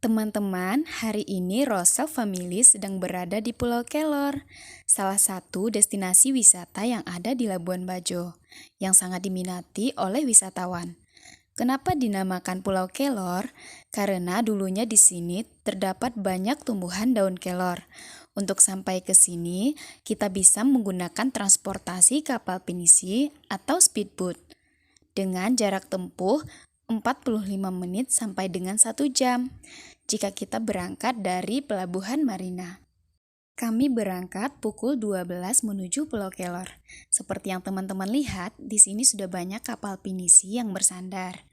Teman-teman, hari ini Rosel Family sedang berada di Pulau Kelor, salah satu destinasi wisata yang ada di Labuan Bajo, yang sangat diminati oleh wisatawan. Kenapa dinamakan Pulau Kelor? Karena dulunya di sini terdapat banyak tumbuhan daun kelor. Untuk sampai ke sini, kita bisa menggunakan transportasi kapal pinisi atau speedboat dengan jarak tempuh 45 menit sampai dengan 1 jam jika kita berangkat dari Pelabuhan Marina. Kami berangkat pukul 12 menuju Pulau Kelor. Seperti yang teman-teman lihat, di sini sudah banyak kapal pinisi yang bersandar.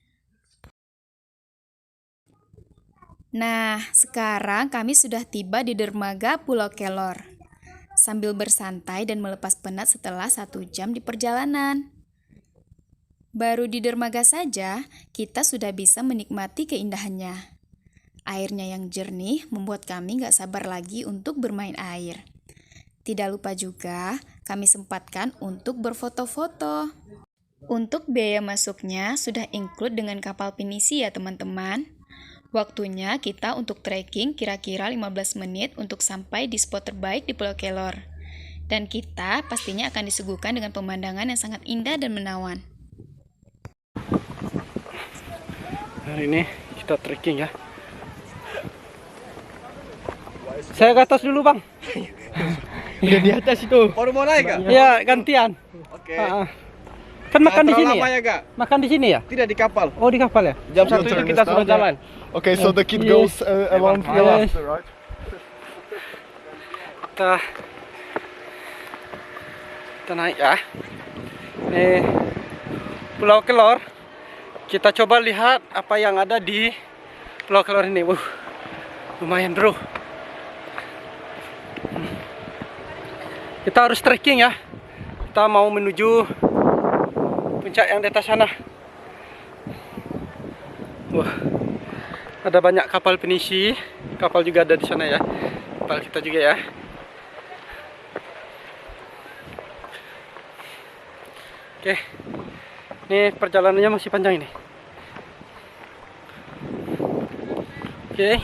Nah, sekarang kami sudah tiba di dermaga Pulau Kelor. Sambil bersantai dan melepas penat setelah 1 jam di perjalanan. Baru di dermaga saja, kita sudah bisa menikmati keindahannya. Airnya yang jernih membuat kami gak sabar lagi untuk bermain air. Tidak lupa juga, kami sempatkan untuk berfoto-foto. Untuk biaya masuknya sudah include dengan kapal pinisi ya teman-teman. Waktunya kita untuk trekking kira-kira 15 menit untuk sampai di spot terbaik di Pulau Kelor. Dan kita pastinya akan disuguhkan dengan pemandangan yang sangat indah dan menawan. Hari ini kita trekking ya. Saya ke atas dulu bang. Udah di atas itu. Baru mau naik kak? Ya gantian. Oke. Kan makan di sini lama ya? ya kak? Makan di sini ya? Tidak di kapal. Oh di kapal ya? Jam 1 itu kita sudah jalan. Okay, so the kid goes around Yes. here after, right? Kita naik ya. Ini Pulau Kelor. Kita coba lihat apa yang ada di Pulau Kelor ini. Lumayan bro. Kita harus trekking ya. Kita mau menuju puncak yang di atas sana. Wah, ada banyak kapal pinisi. Kapal juga ada di sana ya. Kapal kita juga ya. Oke, ini perjalanannya masih panjang ini. Oke.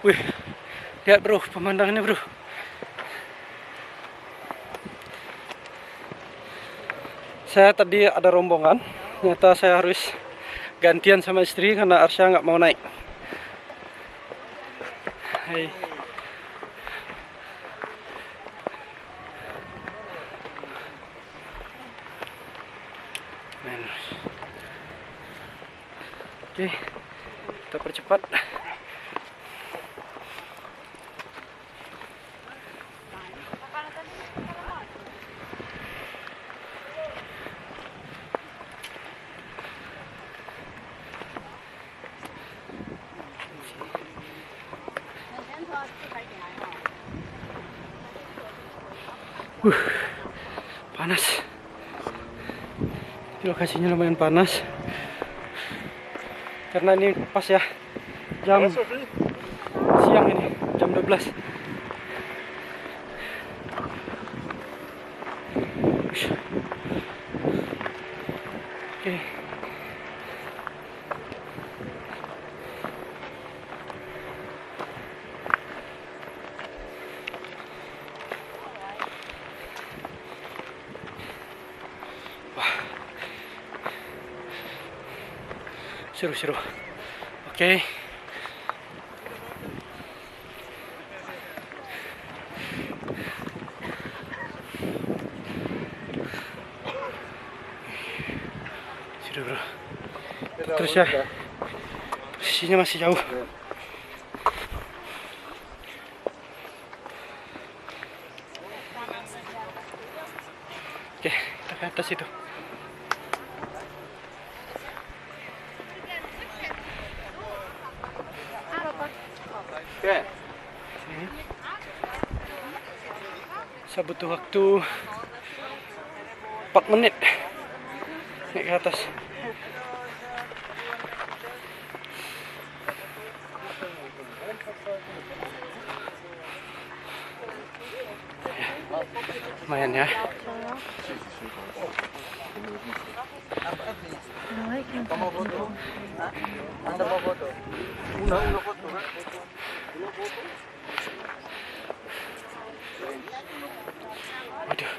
Wih, lihat bro, pemandangannya bro. Saya tadi ada rombongan, ternyata saya harus gantian sama istri karena Arsya nggak mau naik. Hai. Oke, kita percepat. Panas. Lokasinya lumayan panas. Karena ini pas ya jam siang ini, jam 12. Oke. Seru-seru. Oke. Seru bro. Terus ya. Posisinya masih jauh. Oke, kita ke atas itu. Oke. Saya butuh waktu 4 menit naik ke atas. Lumayan ya. Waduh.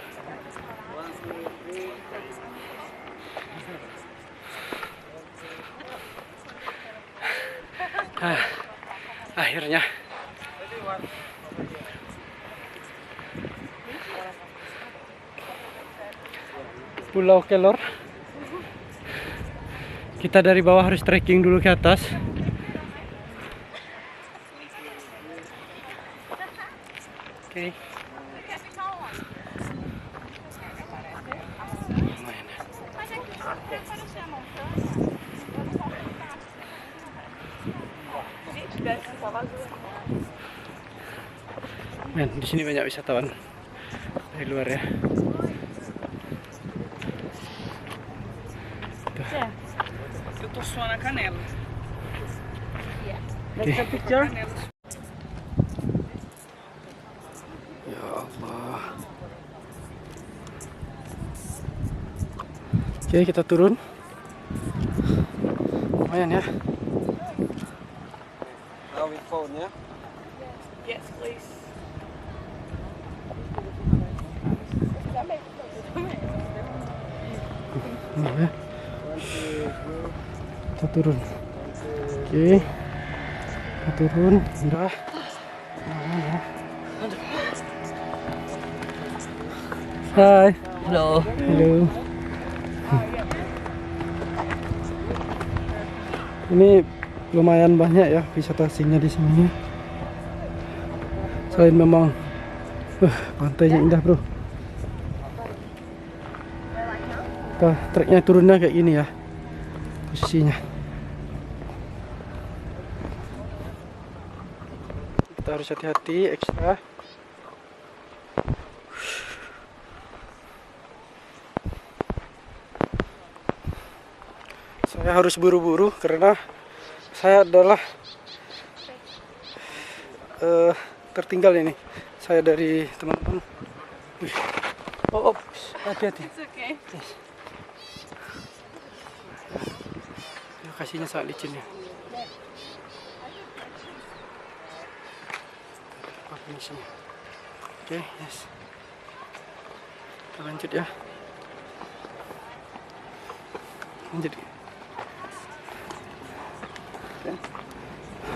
Akhirnya Pulau Kelor. Kita dari bawah harus trekking dulu ke atas. Oke. Lumayan ya. Men, di sini banyak wisatawan dari luar ya. Eu tô suando a canela. Oke. Picture? Ya Allah. Oke, kita turun. Lumayan ya. Now with phone, ya? Yes, please. Ini ya. Kita turun. Oke. Kita turun. Udah. Lumayan ya. Hai. Hello. Halo. Ini lumayan banyak ya wisata asingnya di sini. Selain memang pantainya indah, bro. Treknya turunnya kayak gini ya posisinya. Kita harus hati-hati ekstra. Saya harus buru-buru karena saya adalah tertinggal ini. Saya dari teman-teman. Wih. Oh, hati-hati. It's okay. Lokasinya sangat licin ya. Finishnya. Oke, yes. Kita lanjut ya. Lanjut.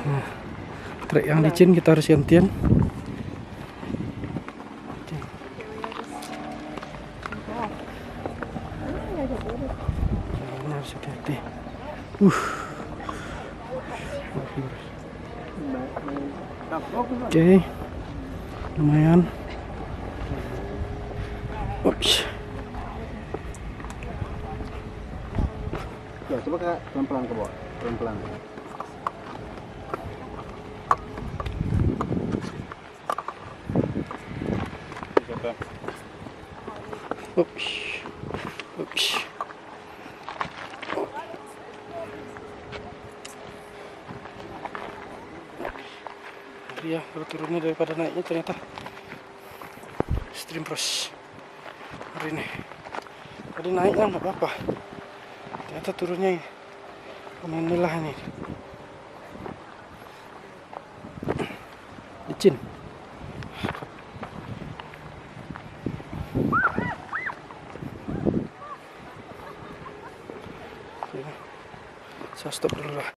Nah, trek yang licin kita harus gantian. Oke. Ini harus hati-hati. Oke, lumayan. Ups. Ya, coba Kak, pelan-pelan ke bawah. Pelan-pelan. Ups. Ups. Ya, kalau turunnya daripada naiknya ternyata stream pros hari ini. Tadi naiknya nggak apa-apa, ternyata turunnya lumayan lelah nih, licin. Ya, saya stop dulu lah.